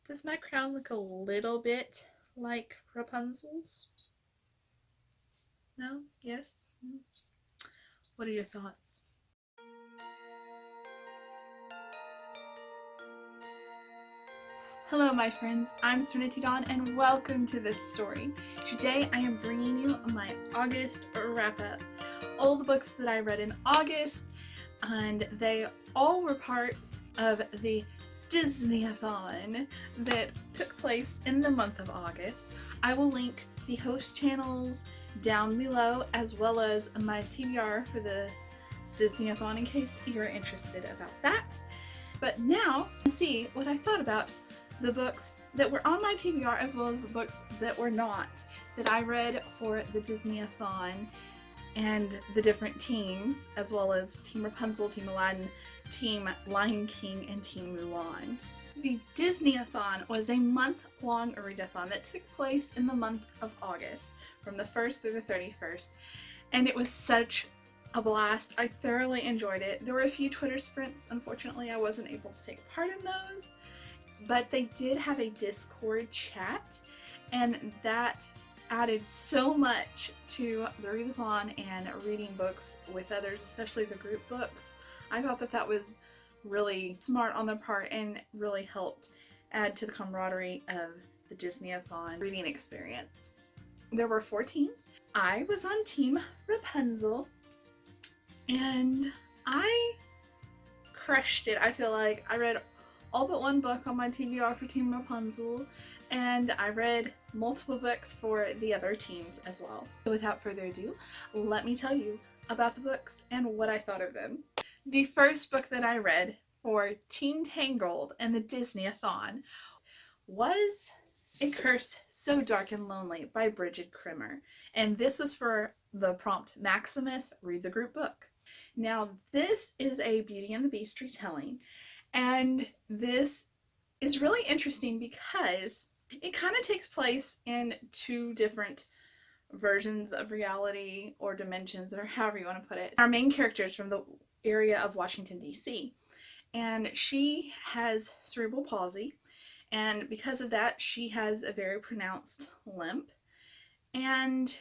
Does my crown look a little bit like Rapunzel's? No? Yes? What are your thoughts? Hello my friends, I'm Serenity Dawn and welcome to this story. Today I am bringing you my August wrap-up. All the books that I read in August, and they all were part of the Disney-A-Thon that took place in the month of August. I will link the host channels down below as well as my TBR for the Disney-A-Thon in case you're interested about that. But now, see what I thought about the books that were on my TBR as well as the books that were not, that I read for the Disney-A-Thon and the different teams, as well as Team Rapunzel, Team Aladdin, Team Lion King, and Team Mulan. The Disney-A-Thon was a month-long readathon that took place in the month of August, from the 1st through the 31st, and it was such a blast. I thoroughly enjoyed it. There were a few Twitter sprints. Unfortunately, I wasn't able to take part in those, but they did have a Discord chat, and that added so much to the readathon and reading books with others, especially the group books. I thought that that was really smart on their part and really helped add to the camaraderie of the Disney-A-Thon reading experience. There were 4 teams. I was on Team Rapunzel, and I crushed it. I feel like I read all but one book on my TBR for Team Rapunzel, and I read multiple books for the other teams as well. So without further ado, let me tell you about the books and what I thought of them. The first book that I read for Team Tangled and the Disney-A-Thon was A Curse So Dark and Lonely by Bridget Krimmer, and this was for the prompt Maximus Read the Group Book. Now this is a Beauty and the Beast retelling, and this is really interesting because it kind of takes place in 2 different versions of reality or dimensions, or however you want to put it. Our main character is from the area of Washington, D.C., and she has cerebral palsy, and because of that she has a very pronounced limp, and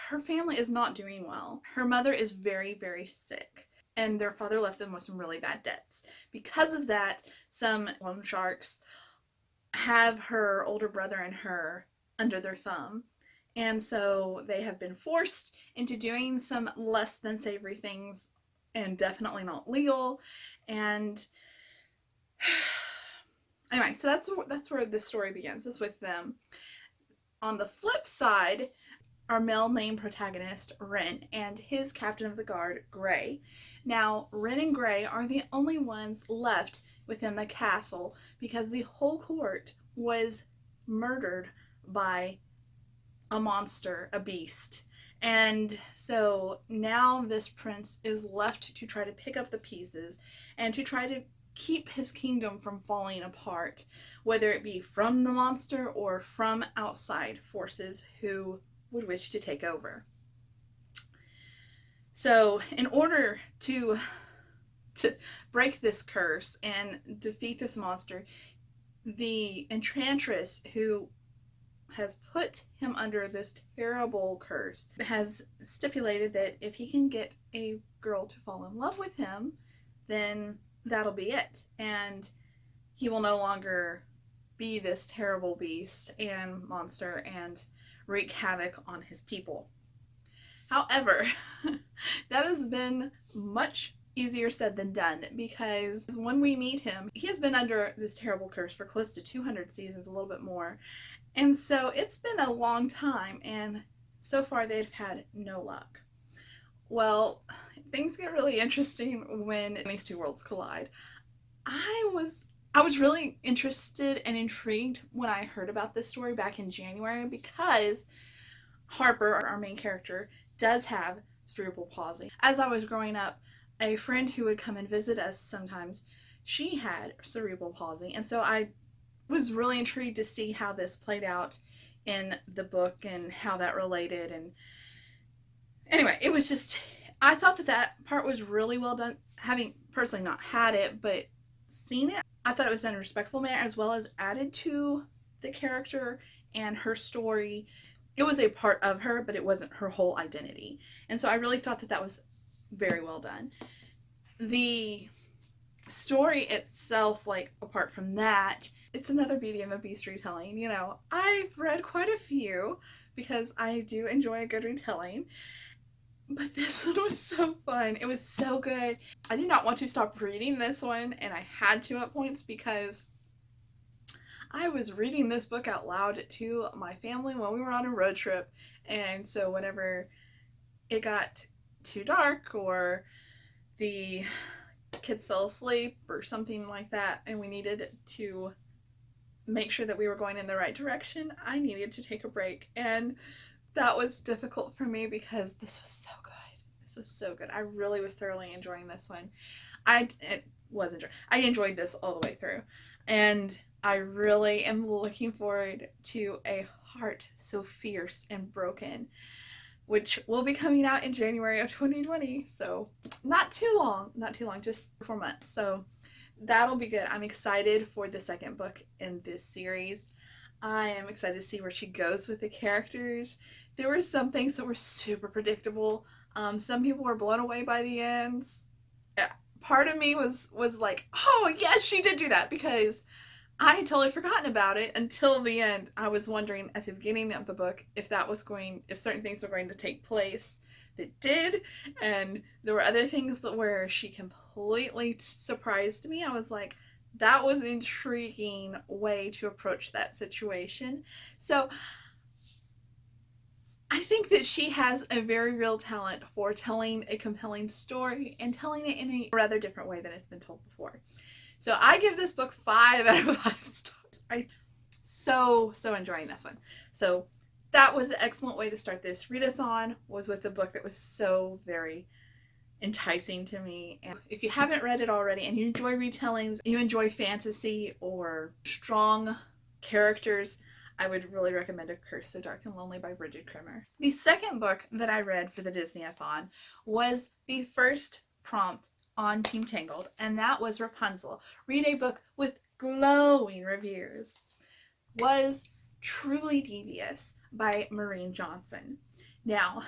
her family is not doing well. Her mother is very, very sick, and their father left them with some really bad debts. Because of that, some loan sharks have her older brother and her under their thumb, and so they have been forced into doing some less than savory things, and definitely not legal. And anyway, so that's where the story begins, is with them. On the flip side, our male main protagonist, Ren, and his captain of the guard, Gray. Now, Ren and Gray are the only ones left within the castle because the whole court was murdered by a monster, a beast. And so now this prince is left to try to pick up the pieces and to try to keep his kingdom from falling apart, whether it be from the monster or from outside forces who would wish to take over. So in order to break this curse and defeat this monster, the enchantress who has put him under this terrible curse has stipulated that if he can get a girl to fall in love with him, then that'll be it, and he will no longer be this terrible beast and monster and wreak havoc on his people. However, that has been much easier said than done, because when we meet him, he has been under this terrible curse for close to 200 seasons, a little bit more, and so it's been a long time, and so far they've had no luck. Well, things get really interesting when these 2 worlds collide. I was really interested and intrigued when I heard about this story back in January, because Harper, our main character, does have cerebral palsy. As I was growing up, a friend who would come and visit us sometimes, she had cerebral palsy, and so I was really intrigued to see how this played out in the book and how that related. And anyway, it was just, I thought that part was really well done, having personally not had it, but seen it. I thought it was done in a respectful manner, as well as added to the character and her story. It was a part of her, but it wasn't her whole identity. And so I really thought that that was very well done. The story itself, like, apart from that, it's another Beauty and the Beast retelling. You know, I've read quite a few because I do enjoy a good retelling, but this one was so fun. It was so good. I did not want to stop reading this one, and I had to at points because I was reading this book out loud to my family when we were on a road trip. And so whenever it got too dark or the kids fell asleep or something like that and we needed to make sure that we were going in the right direction, I needed to take a break. And that was difficult for me because this was so good. This was so good. I really was thoroughly enjoying this one. I enjoyed this all the way through. And I really am looking forward to A Heart So Fierce and Broken, which will be coming out in January of 2020. So not too long, just 4 months. So that'll be good. I'm excited for the second book in this series. I am excited to see where she goes with the characters. There were some things that were super predictable. Some people were blown away by the ends. Part of me was like, oh yes, she did do that, because I had totally forgotten about it until the end. I was wondering at the beginning of the book if certain things were going to take place that did, and there were other things where she completely surprised me. I was like, that was an intriguing way to approach that situation. So I think that she has a very real talent for telling a compelling story and telling it in a rather different way than it's been told before. So I give this book 5 out of 5 stars. I'm so enjoying this one. So that was an excellent way to start this readathon, was with a book that was so very enticing to me. And if you haven't read it already and you enjoy retellings, you enjoy fantasy or strong characters, I would really recommend A Curse So Dark and Lonely by Bridget Krimmer. The second book that I read for the Disney-A-Thon was the first prompt on Team Tangled, and that was Rapunzel. Read a book with glowing reviews. Was Truly Devious by Maureen Johnson. Now,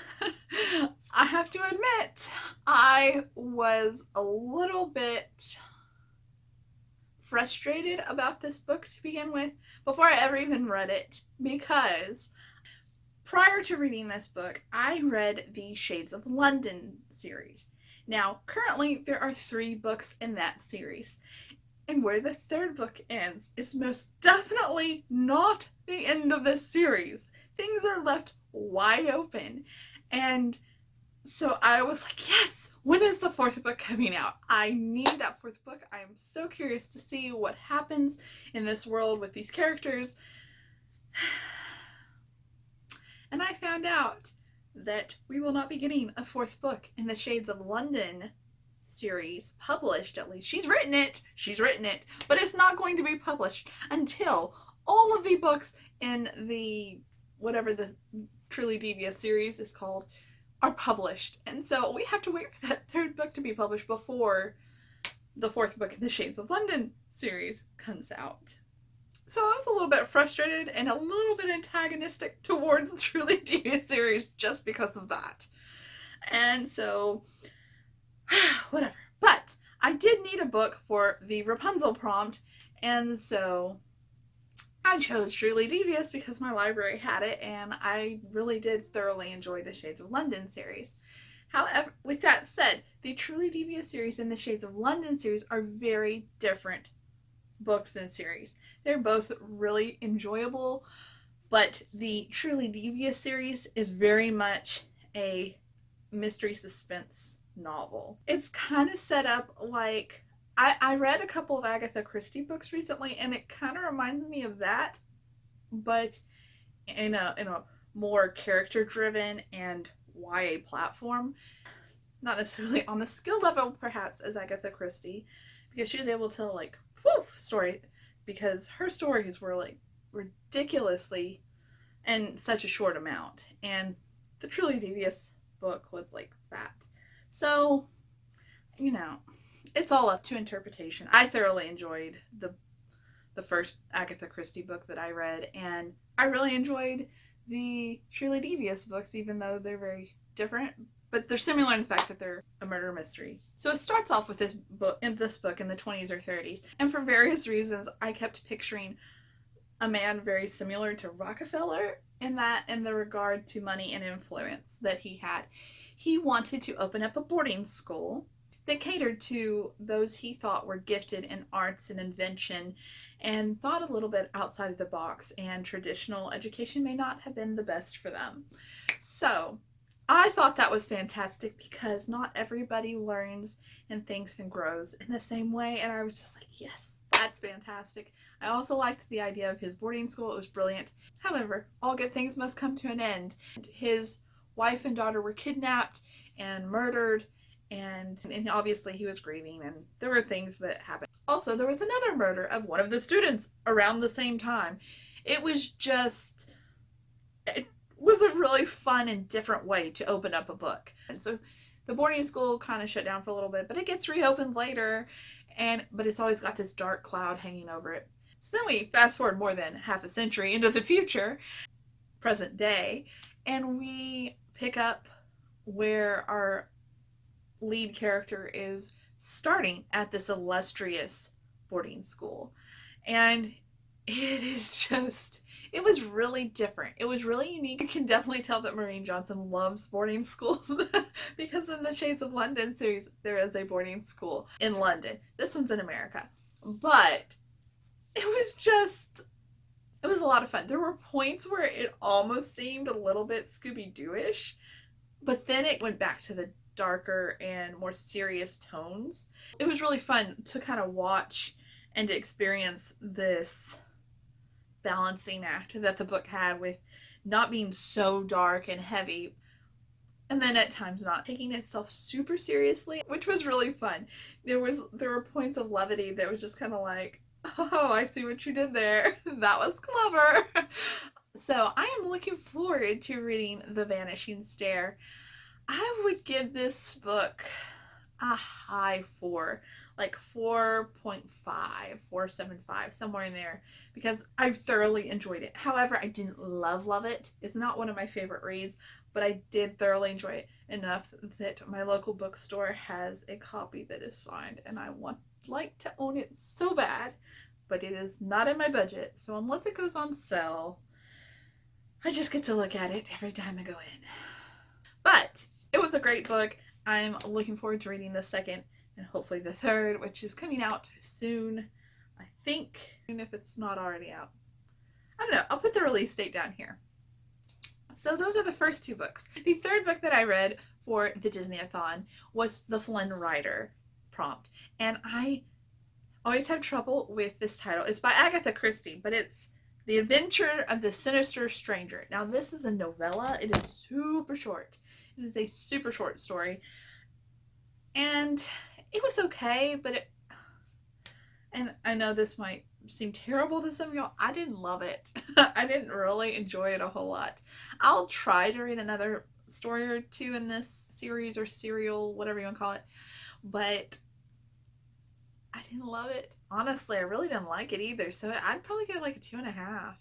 I have to admit, I was a little bit frustrated about this book to begin with before I ever even read it, because prior to reading this book, I read the Shades of London series. Now, currently, there are 3 books in that series, and where the 3rd book ends is most definitely not the end of this series. Things are left wide open, and so I was like, yes, when is the 4th book coming out? I need that 4th book. I am so curious to see what happens in this world with these characters. And I found out that we will not be getting a 4th book in the Shades of London series published, at least. She's written it, but it's not going to be published until all of the books in the, whatever the Truly Devious series is called, are published. And so we have to wait for that 3rd book to be published before the 4th book in the Shades of London series comes out. So I was a little bit frustrated and a little bit antagonistic towards the Truly Devious series just because of that. And so, whatever. But I did need a book for the Rapunzel prompt, and so I chose Truly Devious because my library had it, and I really did thoroughly enjoy the Shades of London series. However, with that said, the Truly Devious series and the Shades of London series are very different books and series. They're both really enjoyable, but the Truly Devious series is very much a mystery suspense novel. It's kind of set up like, I read a couple of Agatha Christie books recently, and it kind of reminds me of that, but in a more character driven and YA platform. Not necessarily on the skill level perhaps as Agatha Christie, because she was able to like because her stories were like ridiculously in such a short amount, and the Truly Devious book was like that. So, you know, it's all up to interpretation. I thoroughly enjoyed the first Agatha Christie book that I read, and I really enjoyed the Shirley Devious books, even though they're very different, but they're similar in the fact that they're a murder mystery. So it starts off with this book in the 20s or 30s, and for various reasons I kept picturing a man very similar to Rockefeller in the regard to money and influence that he had. He wanted to open up a boarding school that catered to those he thought were gifted in arts and invention and thought a little bit outside of the box, and traditional education may not have been the best for them. So I thought that was fantastic because not everybody learns and thinks and grows in the same way, and I was just like, yes, that's fantastic. I also liked the idea of his boarding school. It was brilliant. However, all good things must come to an end. His wife and daughter were kidnapped and murdered, and obviously he was grieving, and there were things that happened. Also, there was another murder of one of the students around the same time. It was a really fun and different way to open up a book. And so the boarding school kind of shut down for a little bit, but it gets reopened later, but it's always got this dark cloud hanging over it. So then we fast forward more than half a century into the future, present day, and we pick up where our lead character is starting at this illustrious boarding school. And it was really different. It was really unique. You can definitely tell that Maureen Johnson loves boarding schools because in the Shades of London series, there is a boarding school in London. This one's in America. But it was a lot of fun. There were points where it almost seemed a little bit Scooby-Doo-ish, but then it went back to the darker and more serious tones. It was really fun to kind of watch and to experience this balancing act that the book had with not being so dark and heavy, and then at times not taking itself super seriously, which was really fun. There were points of levity that was just kind of like, oh, I see what you did there. That was clever. So I am looking forward to reading The Vanishing Stair. I would give this book a high 4, like 4.5, 4.75, somewhere in there, because I thoroughly enjoyed it. However, I didn't love it. It's not one of my favorite reads, but I did thoroughly enjoy it enough that my local bookstore has a copy that is signed, and I like to own it so bad, but it is not in my budget, so unless it goes on sale, I just get to look at it every time I go in. But it was a great book. I'm looking forward to reading the second and hopefully the third, which is coming out soon, I think, even if it's not already out. I don't know. I'll put the release date down here. So those are the first 2 books. The third book that I read for the Disney-A-Thon was the Flynn Rider prompt, and I always have trouble with this title. It's by Agatha Christie, but it's The Adventure of the Sinister Stranger. Now, this is a novella. It is super short. It is a super short story, and it was okay, but and I know this might seem terrible to some of y'all, I didn't love it. I didn't really enjoy it a whole lot. I'll try to read another story or 2 in this series or serial, whatever you want to call it, but I didn't love it. Honestly, I really didn't like it either, so I'd probably get like a 2.5.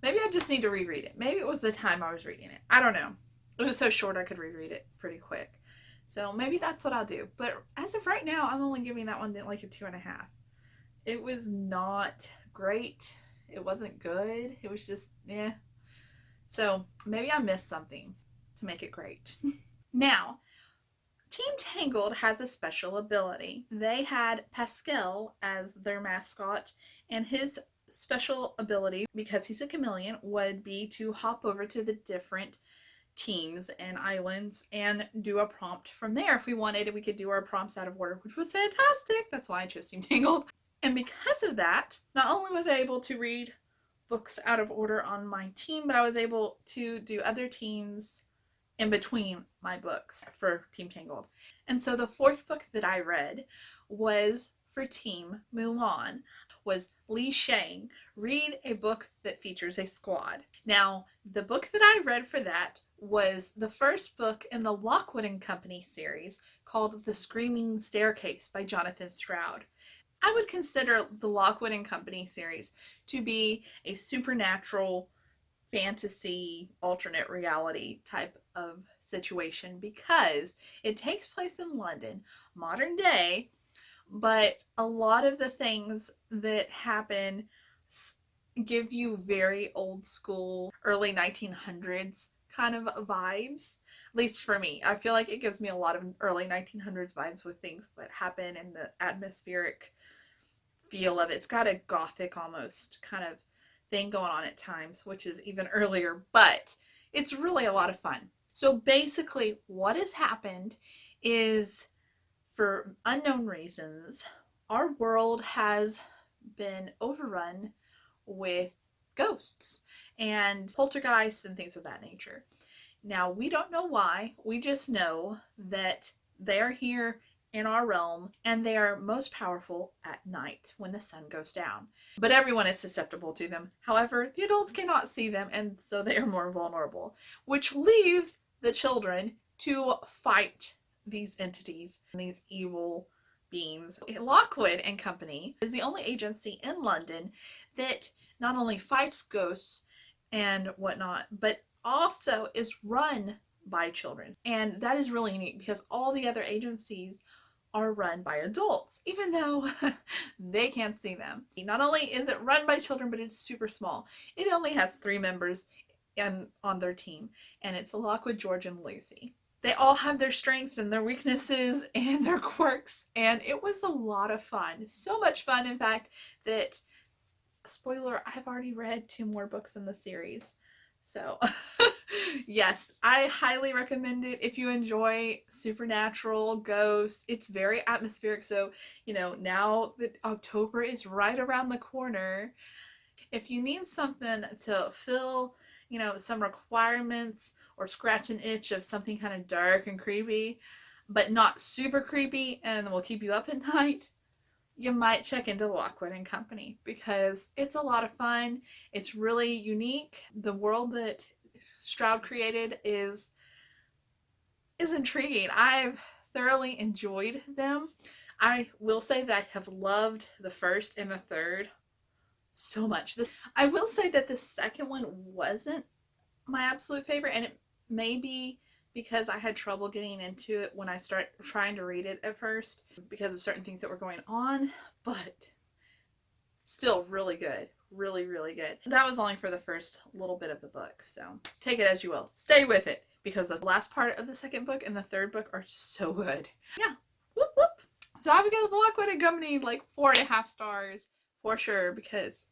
Maybe I just need to reread it. Maybe it was the time I was reading it. I don't know. It was so short I could reread it pretty quick. So maybe that's what I'll do. But as of right now, I'm only giving that one like a 2.5. It was not great. It wasn't good. It was just, eh. So maybe I missed something to make it great. Now, Team Tangled has a special ability. They had Pascal as their mascot, and his special ability, because he's a chameleon, would be to hop over to the different teams and islands and do a prompt from there. If we wanted, we could do our prompts out of order, which was fantastic. That's why I chose Team Tangled. And because of that, not only was I able to read books out of order on my team, but I was able to do other teams in between my books for Team Tangled. And so the 4th book that I read was for Team Mulan. was Lee Shang, read a book that features a squad. Now, the book that I read for that was the first book in the Lockwood and Company series called The Screaming Staircase by Jonathan Stroud. I would consider the Lockwood and Company series to be a supernatural fantasy alternate reality type of situation because it takes place in London, modern day, but a lot of the things that happen give you very old school, early 1900s kind of vibes. At least for me. I feel like it gives me a lot of early 1900s vibes with things that happen and the atmospheric feel of it. It's got a gothic almost kind of thing going on at times, which is even earlier, but it's really a lot of fun. So basically what has happened is, for unknown reasons, our world has been overrun with ghosts and poltergeists and things of that nature. Now, we don't know why. We just know that they are here in our realm and they are most powerful at night when the sun goes down. But everyone is susceptible to them. However, the adults cannot see them, and so they are more vulnerable, which leaves the children to fight these entities, these evil beings. Lockwood and Company is the only agency in London that not only fights ghosts and whatnot, but also is run by children. And that is really unique because all the other agencies are run by adults, even though they can't see them. Not only is it run by children, but it's super small. It only has 3 members on their team, and it's Lockwood, George, and Lucy. They all have their strengths and their weaknesses and their quirks, and it was a lot of fun. So much fun, in fact, that, spoiler, I've already read 2 more books in the series. So, yes, I highly recommend it if you enjoy supernatural ghosts. It's very atmospheric, so, now that October is right around the corner, if you need something to fill, some requirements or scratch an itch of something kind of dark and creepy, but not super creepy and will keep you up at night, you might check into Lockwood and Company because it's a lot of fun. It's really unique. The world that Stroud created is intriguing. I've thoroughly enjoyed them. I will say that I have loved the first and the third so much. I will say that the second one wasn't my absolute favorite, and it may be because I had trouble getting into it when I started trying to read it at first because of certain things that were going on, but still really good. Really, really good. That was only for the first little bit of the book, so take it as you will. Stay with it because the last part of the second book and the third book are so good. Yeah. Whoop whoop. So I would give the Lockwood and Company like 4.5 stars for sure because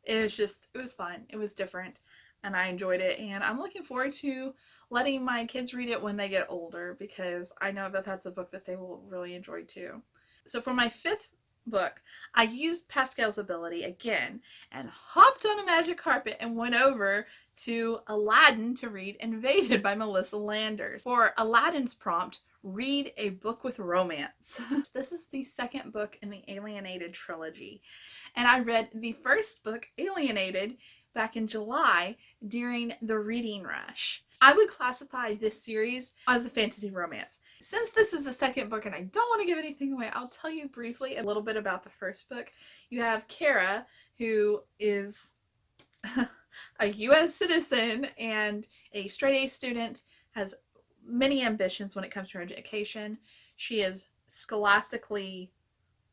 it was fun. It was different. And I enjoyed it, and I'm looking forward to letting my kids read it when they get older because I know that that's a book that they will really enjoy too. So for my 5th book, I used Pascal's ability again and hopped on a magic carpet and went over to Aladdin to read Invaded by Melissa Landers. For Aladdin's prompt, read a book with romance. This is the 2nd book in the Alienated trilogy, and I read the first book, Alienated, back in July during the reading rush. I would classify this series as a fantasy romance. Since this is the 2nd book and I don't want to give anything away, I'll tell you briefly a little bit about the first book. You have Kara, who is a US citizen and a straight A student, has many ambitions when it comes to her education. She is scholastically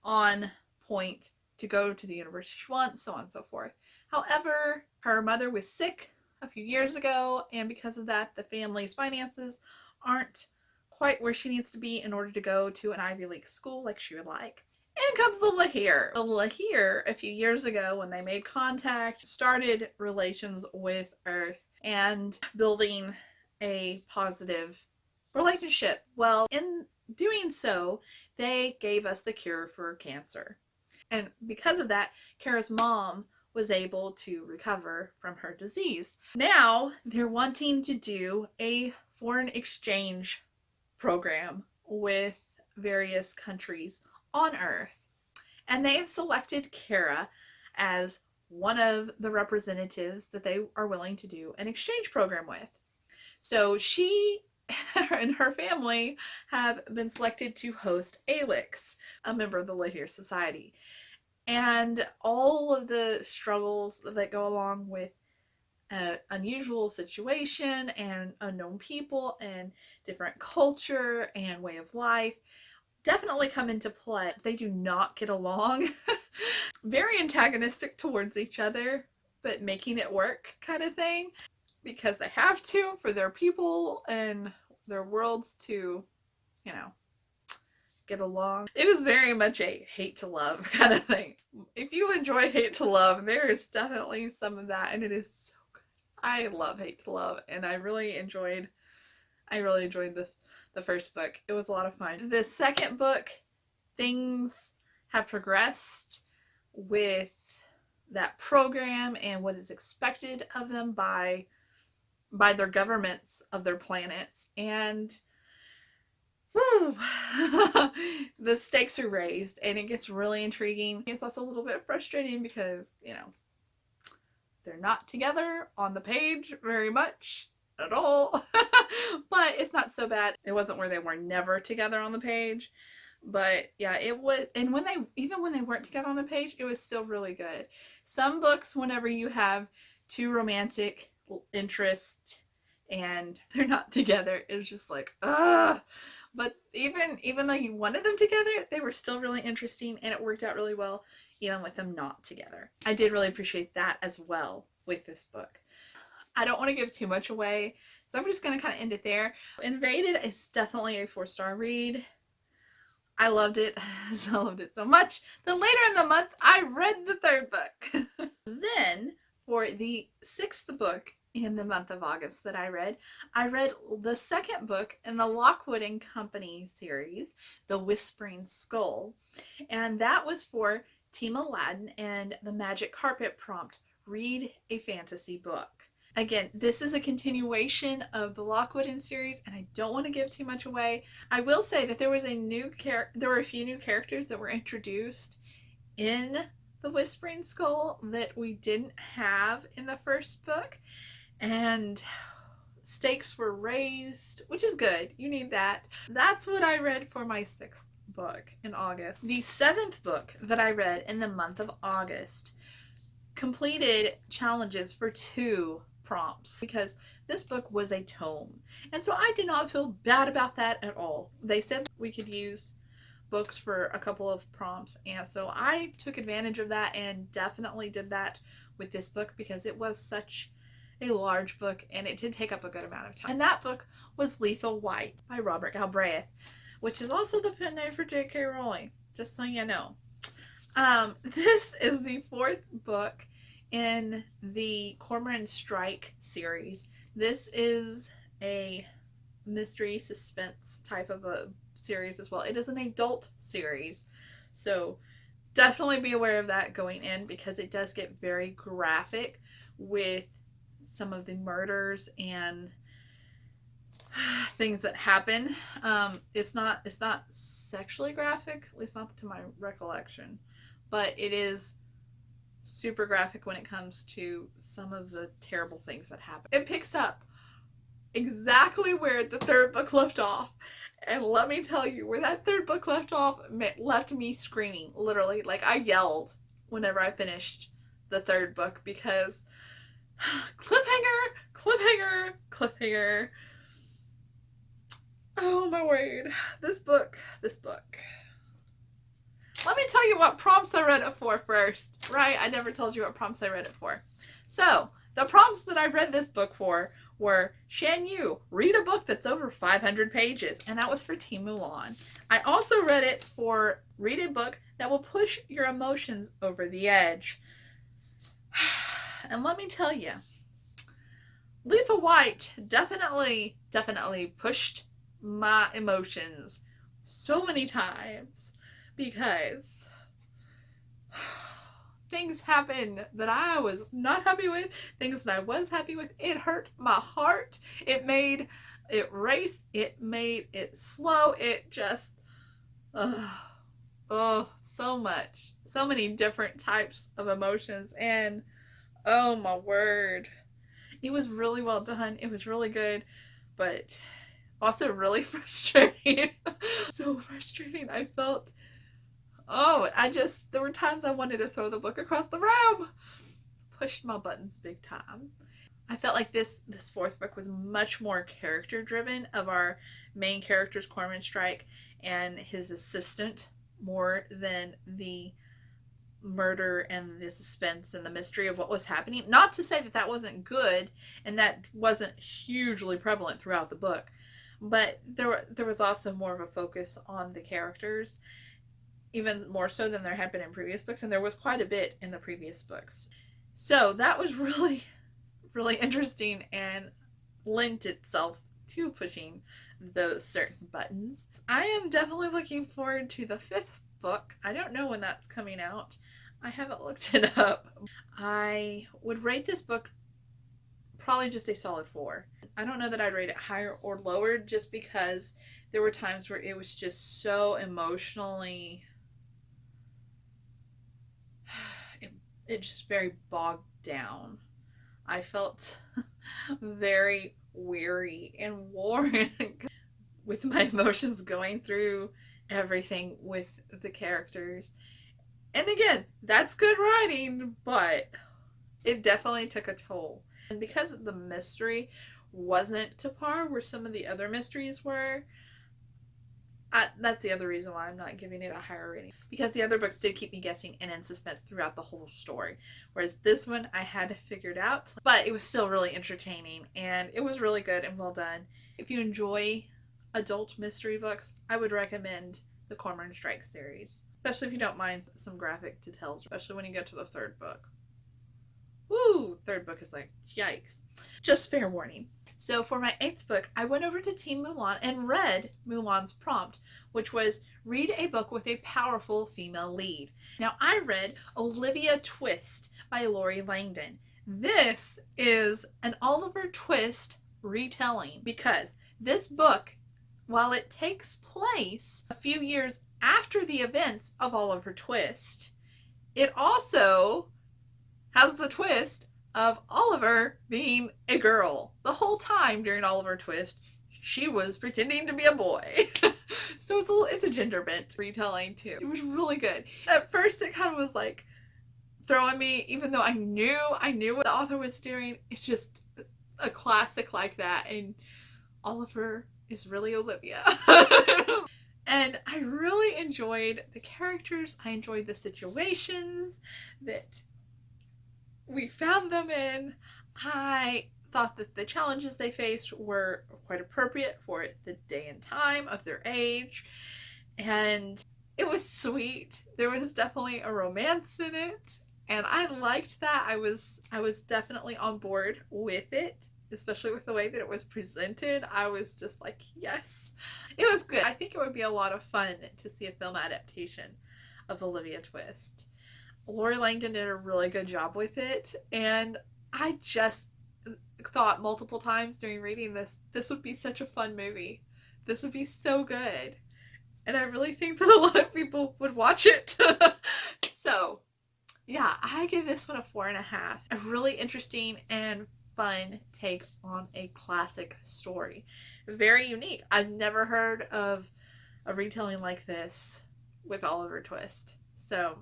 on point to go to the university she wants, so on and so forth. However, her mother was sick a few years ago, and because of that, the family's finances aren't quite where she needs to be in order to go to an Ivy League school like she would like. And comes the Lahir. The Lahir, a few years ago, when they made contact, started relations with Earth and building a positive relationship. Well, in doing so, they gave us the cure for cancer. And because of that, Kara's mom was able to recover from her disease. Now they're wanting to do a foreign exchange program with various countries on Earth. And they have selected Kara as one of the representatives that they are willing to do an exchange program with. So she and her family have been selected to host Alix, a member of the Lihier Society. And all of the struggles that go along with an unusual situation and unknown people and different culture and way of life definitely come into play. They do not get along. Very antagonistic towards each other, but making it work kind of thing, because they have to for their people and their worlds to, you know, get along. It is very much a hate to love kind of thing. If you enjoy hate to love, there is definitely some of that, and it is so good. I love hate to love, and I really enjoyed this, the first book. It was a lot of fun. The second book, things have progressed with that program and what is expected of them by their governments of their planets, and woo, the stakes are raised and it gets really intriguing. It's also a little bit frustrating because, you know, they're not together on the page very much at all. But it's not so bad. It wasn't where they were never together on the page. But yeah, it was, and when they weren't together on the page, it was still really good. Some books, whenever you have two romantic interests and they're not together, it's just like, ugh. But even though you wanted them together, they were still really interesting, and it worked out really well even with them not together. I did really appreciate that as well with this book. I don't want to give too much away, so I'm just going to kind of end it there. Invaded is definitely a 4-star read. I loved it. I loved it so much that later in the month, I read the 3rd book. Then, for the 6th book in the month of August that I read the 2nd book in the Lockwood and Company series, The Whispering Skull. And that was for Team Aladdin and the Magic Carpet prompt, read a fantasy book. Again, this is a continuation of the Lockwood series, and I don't want to give too much away. I will say that there were a few new characters that were introduced in the Whispering Skull that we didn't have in the 1st book, and stakes were raised, which is good. You need that. That's what I read for my 6th book in August. The 7th book that I read in the month of August completed challenges for 2 prompts, because this book was a tome, and so I did not feel bad about that at all. They said we could use books for a couple of prompts, and so I took advantage of that and definitely did that with this book, because it was such a large book and it did take up a good amount of time. And that book was Lethal White by Robert Galbraith, which is also the pen name for J.K. Rowling, just so you know. This is the 4th book in the Cormoran Strike series. This is a mystery suspense type of a series as well. It is an adult series, so definitely be aware of that going in, because it does get very graphic with some of the murders and things that happen. It's not sexually graphic, at least not to my recollection, but it is super graphic when it comes to some of the terrible things that happen. It picks up exactly where the 3rd book left off, and let me tell you, where that 3rd book left off left me screaming, literally. Like, I yelled whenever I finished the 3rd book, because cliffhanger, cliffhanger, cliffhanger. Oh my word. This book. Let me tell you what prompts I read it for first, right? I never told you what prompts I read it for. So, the prompts that I read this book for were, Shan Yu, read a book that's over 500 pages, and that was for Team Mulan. I also read it for, read a book that will push your emotions over the edge. And let me tell you, Lethal White definitely pushed my emotions so many times, because things happened that I was not happy with, things that I was happy with. It hurt my heart. It made it race. It made it slow. It just, Oh, so much. So many different types of emotions, and oh my word. It was really well done. It was really good, but also really frustrating. So frustrating. I felt, there were times I wanted to throw the book across the room. Pushed my buttons big time. I felt like this fourth book was much more character driven, of our main characters, Cormoran Strike and his assistant, more than the murder and the suspense and the mystery of what was happening. Not to say that that wasn't good and that wasn't hugely prevalent throughout the book, but there was also more of a focus on the characters, even more so than there had been in previous books, and there was quite a bit in the previous books. So that was really, really interesting and lent itself to pushing those certain buttons. I am definitely looking forward to the fifth book. I don't know when that's coming out. I haven't looked it up. I would rate this book probably just a solid 4. I don't know that I'd rate it higher or lower, just because there were times where it was just so emotionally, it just very bogged down. I felt very weary and worn with my emotions going through everything with the characters. And again, that's good writing, but it definitely took a toll. And because the mystery wasn't to par where some of the other mysteries were, that's the other reason why I'm not giving it a higher rating. Because the other books did keep me guessing and in suspense throughout the whole story. Whereas this one I had figured out. But it was still really entertaining, and it was really good and well done. If you enjoy adult mystery books, I would recommend the Cormoran Strike series. Especially if you don't mind some graphic details, especially when you get to the third book. Woo! Third book is like, yikes. Just fair warning. So for my 8th book, I went over to Team Mulan and read Mulan's prompt, which was read a book with a powerful female lead. Now I read Olivia Twist by Lori Langdon. This is an Oliver Twist retelling, because this book, while it takes place a few years after the events of Oliver Twist, it also has the twist of Oliver being a girl. The whole time during Oliver Twist, she was pretending to be a boy. So it's a gender bent retelling too. It was really good. At first it kind of was like throwing me, even though I knew what the author was doing. It's just a classic like that, and Oliver is really Olivia. And I really enjoyed the characters. I enjoyed the situations that we found them in. I thought that the challenges they faced were quite appropriate for the day and time of their age. And it was sweet. There was definitely a romance in it, and I liked that. I was definitely on board with it, especially with the way that it was presented. I was just like, yes. It was good. I think it would be a lot of fun to see a film adaptation of Olivia Twist. Lori Langdon did a really good job with it, and I just thought multiple times during reading this would be such a fun movie. This would be so good. And I really think that a lot of people would watch it. So, yeah, I give this one a 4.5. A really interesting and fun take on a classic story. Very unique. I've never heard of a retelling like this with Oliver Twist. So,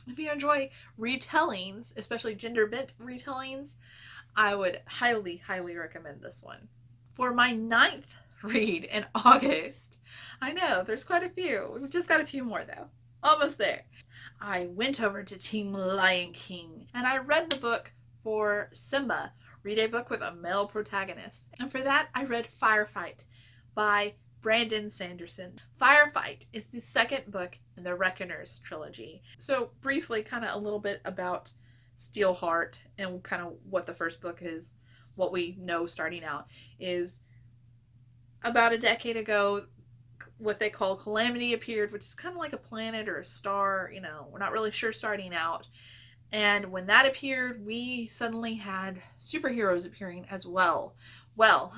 if you enjoy retellings, especially gender-bent retellings, I would highly, highly recommend this one. For my 9th read in August, I know, there's quite a few. We've just got a few more though. Almost there. I went over to Team Lion King, and I read the book for Simba, read a book with a male protagonist. And for that, I read Firefight by Brandon Sanderson. Firefight is the second book in the Reckoners trilogy. So briefly, kind of a little bit about Steelheart and kind of what the first book is, what we know starting out, is about a decade ago, what they call Calamity appeared, which is kind of like a planet or a star, you know, we're not really sure starting out. And when that appeared, we suddenly had superheroes appearing as well. Well,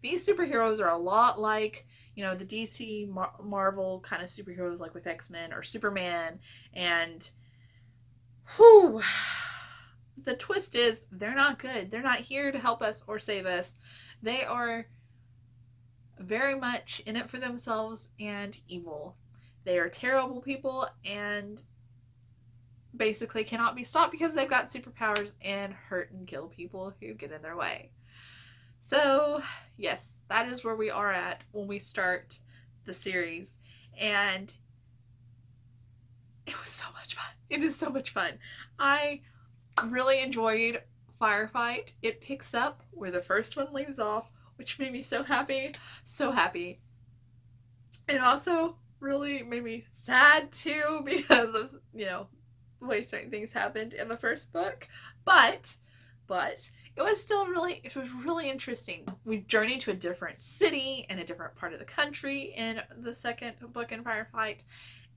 these superheroes are a lot like, you know, the DC Marvel kind of superheroes like with X-Men or Superman. And whew, the twist is they're not good. They're not here to help us or save us. They are very much in it for themselves and evil. They are terrible people and basically cannot be stopped because they've got superpowers and hurt and kill people who get in their way. So, yes, that is where we are at when we start the series. And it was so much fun. It is so much fun. I really enjoyed Firefight. It picks up where the first one leaves off, which made me so happy. So happy. It also really made me sad too because of, you know, the way certain things happened in the first book. But it was still really, it was really interesting. We journeyed to a different city and a different part of the country in the second book in Firefight.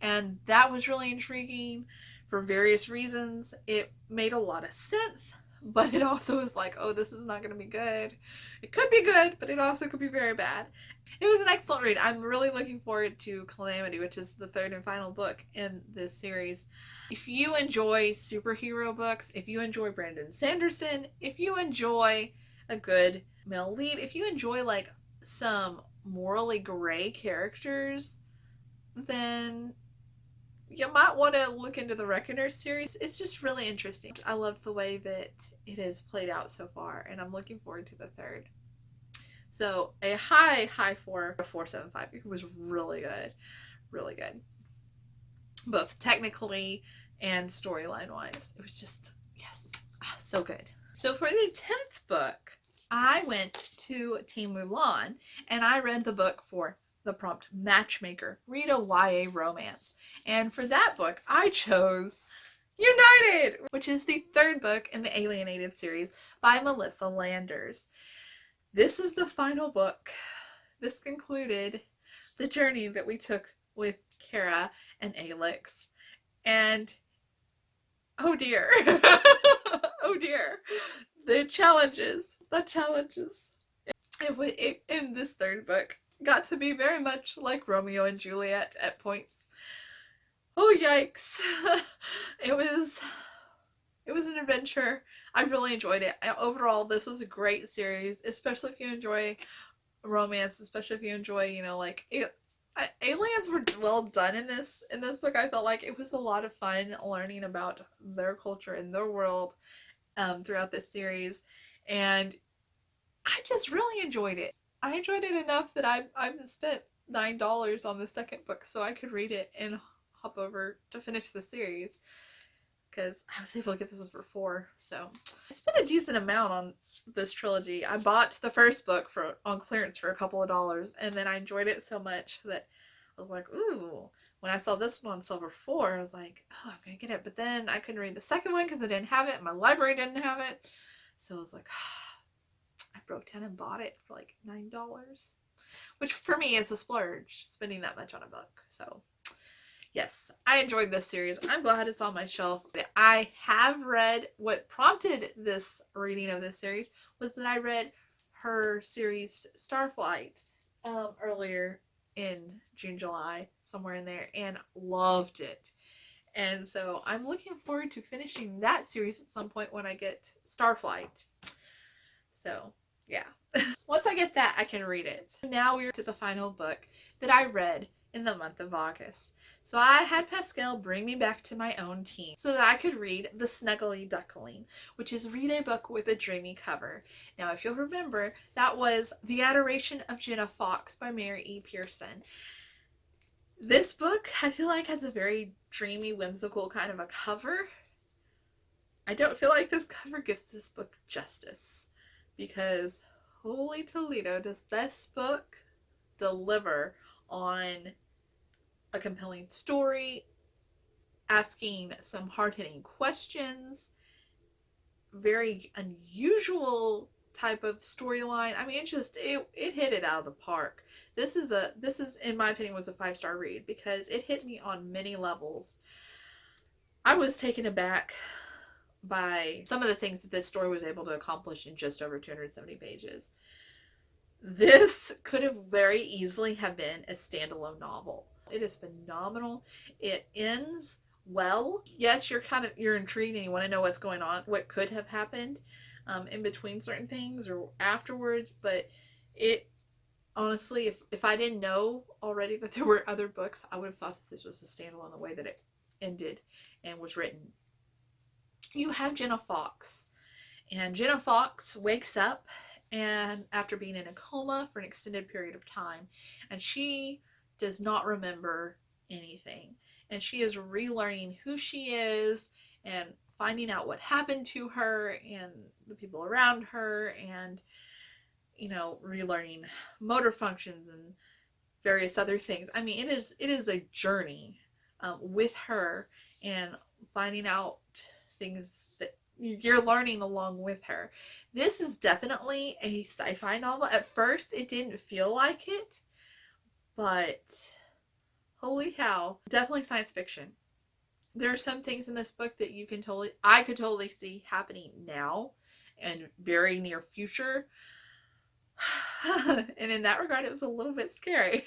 And that was really intriguing for various reasons. It made a lot of sense, but it also was like, oh, this is not going to be good. It could be good, but it also could be very bad. It was an excellent read. I'm really looking forward to Calamity, which is the third and final book in this series. If you enjoy superhero books, if you enjoy Brandon Sanderson, if you enjoy a good male lead, if you enjoy like some morally gray characters, then you might want to look into the Reckoner series. It's just really interesting. I loved the way that it has played out so far, and I'm looking forward to the third. So a high 4.75. It was really good. Really good. Both technically and storyline wise. It was just, yes, so good. So for the 10th book, I went to Team Mulan and I read the book for the prompt Matchmaker, read a YA romance. And for that book, I chose United, which is the third book in the Alienated series by Melissa Landers. This is the final book. This concluded the journey that we took with Kara and Alex. And oh dear. Oh dear. The challenges in this third book got to be very much like Romeo and Juliet at points. Oh yikes. It was an adventure. I really enjoyed it. Overall, this was a great series, especially if you enjoy romance, especially if you enjoy, you know, like aliens were well done in this book. I felt like it was a lot of fun learning about their culture and their world throughout this series, and I just really enjoyed it. I enjoyed it enough that I spent $9 on the second book so I could read it and hop over to finish the series, because I was able to get this one for $4. So I spent a decent amount on this trilogy. I bought the first book on clearance for a couple of dollars, and then I enjoyed it so much that I was like, ooh. When I saw this one on Silver 4, I was like, oh, I'm gonna get it. But then I couldn't read the second one because I didn't have it, and my library didn't have it. So I was like, I broke down and bought it for like $9, which for me is a splurge, spending that much on a book. So yes, I enjoyed this series. I'm glad it's on my shelf. I have read, what prompted this reading of this series was that I read her series Starflight earlier in June, July, somewhere in there, and loved it. And so I'm looking forward to finishing that series at some point when I get Starflight. So yeah. Once I get that, I can read it. Now we're to the final book that I read in the month of August. So I had Pascal bring me back to my own team so that I could read The Snuggly Duckling, which is read a book with a dreamy cover. Now, if you'll remember, that was The Adoration of Jenna Fox by Mary E. Pearson. This book, I feel like, has a very dreamy, whimsical kind of a cover. I don't feel like this cover gives this book justice, because holy Toledo, does this book deliver on a compelling story, asking some hard-hitting questions, very unusual type of storyline. I mean, it hit it out of the park. This is in my opinion was a 5-star read because it hit me on many levels. I was taken aback by some of the things that this story was able to accomplish in just over 270 pages. This could have very easily have been a standalone novel. It is phenomenal. It ends well. Yes, you're intrigued and you want to know what's going on, what could have happened in between certain things or afterwards, but it honestly, if I didn't know already that there were other books, I would have thought that this was a standalone the way that it ended and was written. You have Jenna Fox, and Jenna Fox wakes up and after being in a coma for an extended period of time, and she does not remember anything, and she is relearning who she is and finding out what happened to her and the people around her, and relearning motor functions and various other things. I mean, it is a journey with her and finding out things that you're learning along with her. This is definitely a sci-fi novel. At first, it didn't feel like it, but holy cow, definitely science fiction. There are some things in this book that I could totally see happening now and very near future. And in that regard, it was a little bit scary,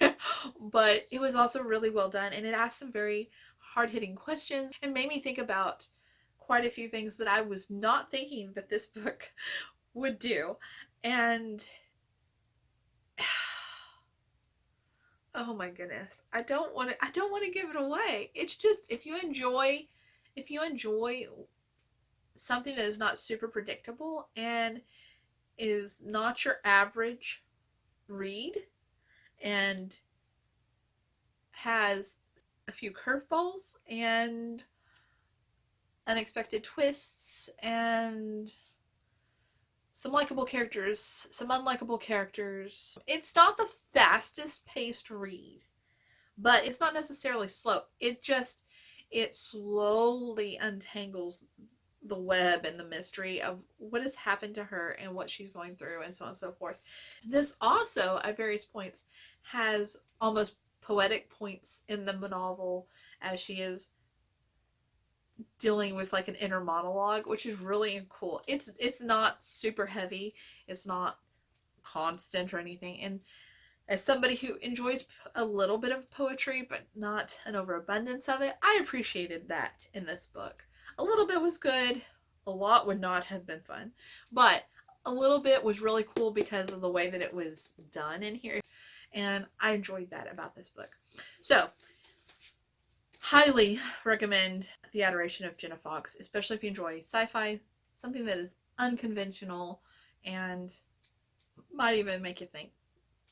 but it was also really well done, and it asked some very hard-hitting questions and made me think about quite a few things that I was not thinking that this book would do. And oh my goodness, I don't want to give it away. It's just, if you enjoy something that is not super predictable and is not your average read and has a few curveballs and unexpected twists and some likable characters, some unlikable characters. It's not the fastest paced read, but it's not necessarily slow. It slowly untangles the web and the mystery of what has happened to her and what she's going through and so on and so forth. This also, at various points, has almost poetic points in the novel as she is dealing with like an inner monologue, which is really cool. It's not super heavy. It's not constant or anything. And as somebody who enjoys a little bit of poetry, but not an overabundance of it, I appreciated that in this book. A little bit was good. A lot would not have been fun. But a little bit was really cool because of the way that it was done in here. And I enjoyed that about this book. So, highly recommend The Adoration of Jenna Fox, especially if you enjoy sci-fi, something that is unconventional and might even make you think.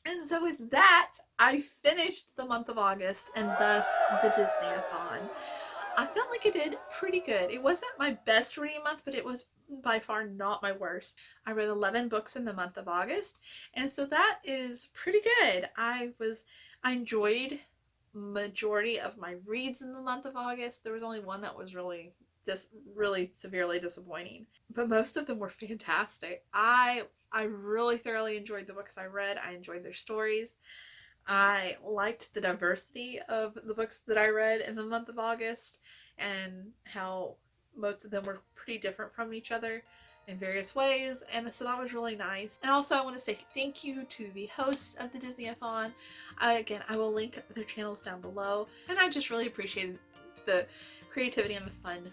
And so with that, I finished the month of August and thus the Disney-A-Thon. I felt like it did pretty good. It wasn't my best reading month, but it was by far not my worst. I read 11 books in the month of August, and so that is pretty good. I enjoyed majority of my reads in the month of August. There was only one that was really severely disappointing, but most of them were fantastic. I really thoroughly enjoyed the books I read. I enjoyed their stories. I liked the diversity of the books that I read in the month of August and how most of them were pretty different from each other in various ways, and so that was really nice. And also I want to say thank you to the hosts of the Disney-A-Thon. Again, I will link their channels down below, and I just really appreciated the creativity and the fun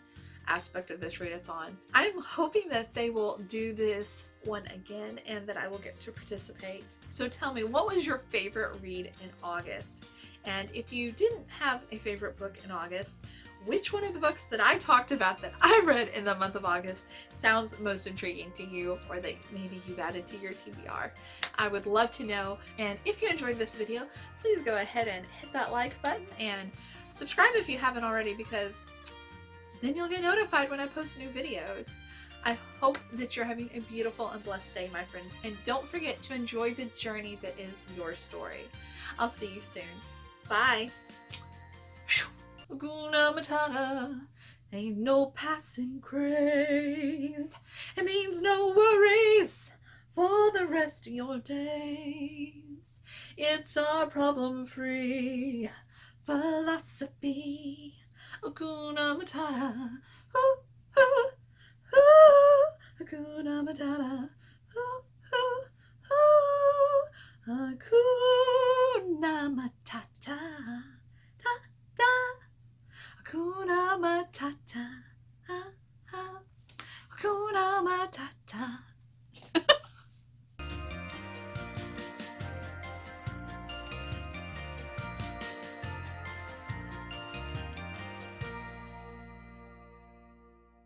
aspect of this readathon. I'm hoping that they will do this one again and that I will get to participate. So tell me, what was your favorite read in August? And if you didn't have a favorite book in August, which one of the books that I talked about that I read in the month of August sounds most intriguing to you, or that maybe you've added to your TBR? I would love to know. And if you enjoyed this video, please go ahead and hit that like button and subscribe if you haven't already, because then you'll get notified when I post new videos. I hope that you're having a beautiful and blessed day, my friends, and don't forget to enjoy the journey that is your story. I'll see you soon. Bye! Hakuna Matata ain't no passing craze. It means no worries for the rest of your days. It's our problem-free philosophy. Hakuna Matata, ooh, ooh, ooh. Hakuna Matata, ooh, ooh, ooh. Ta.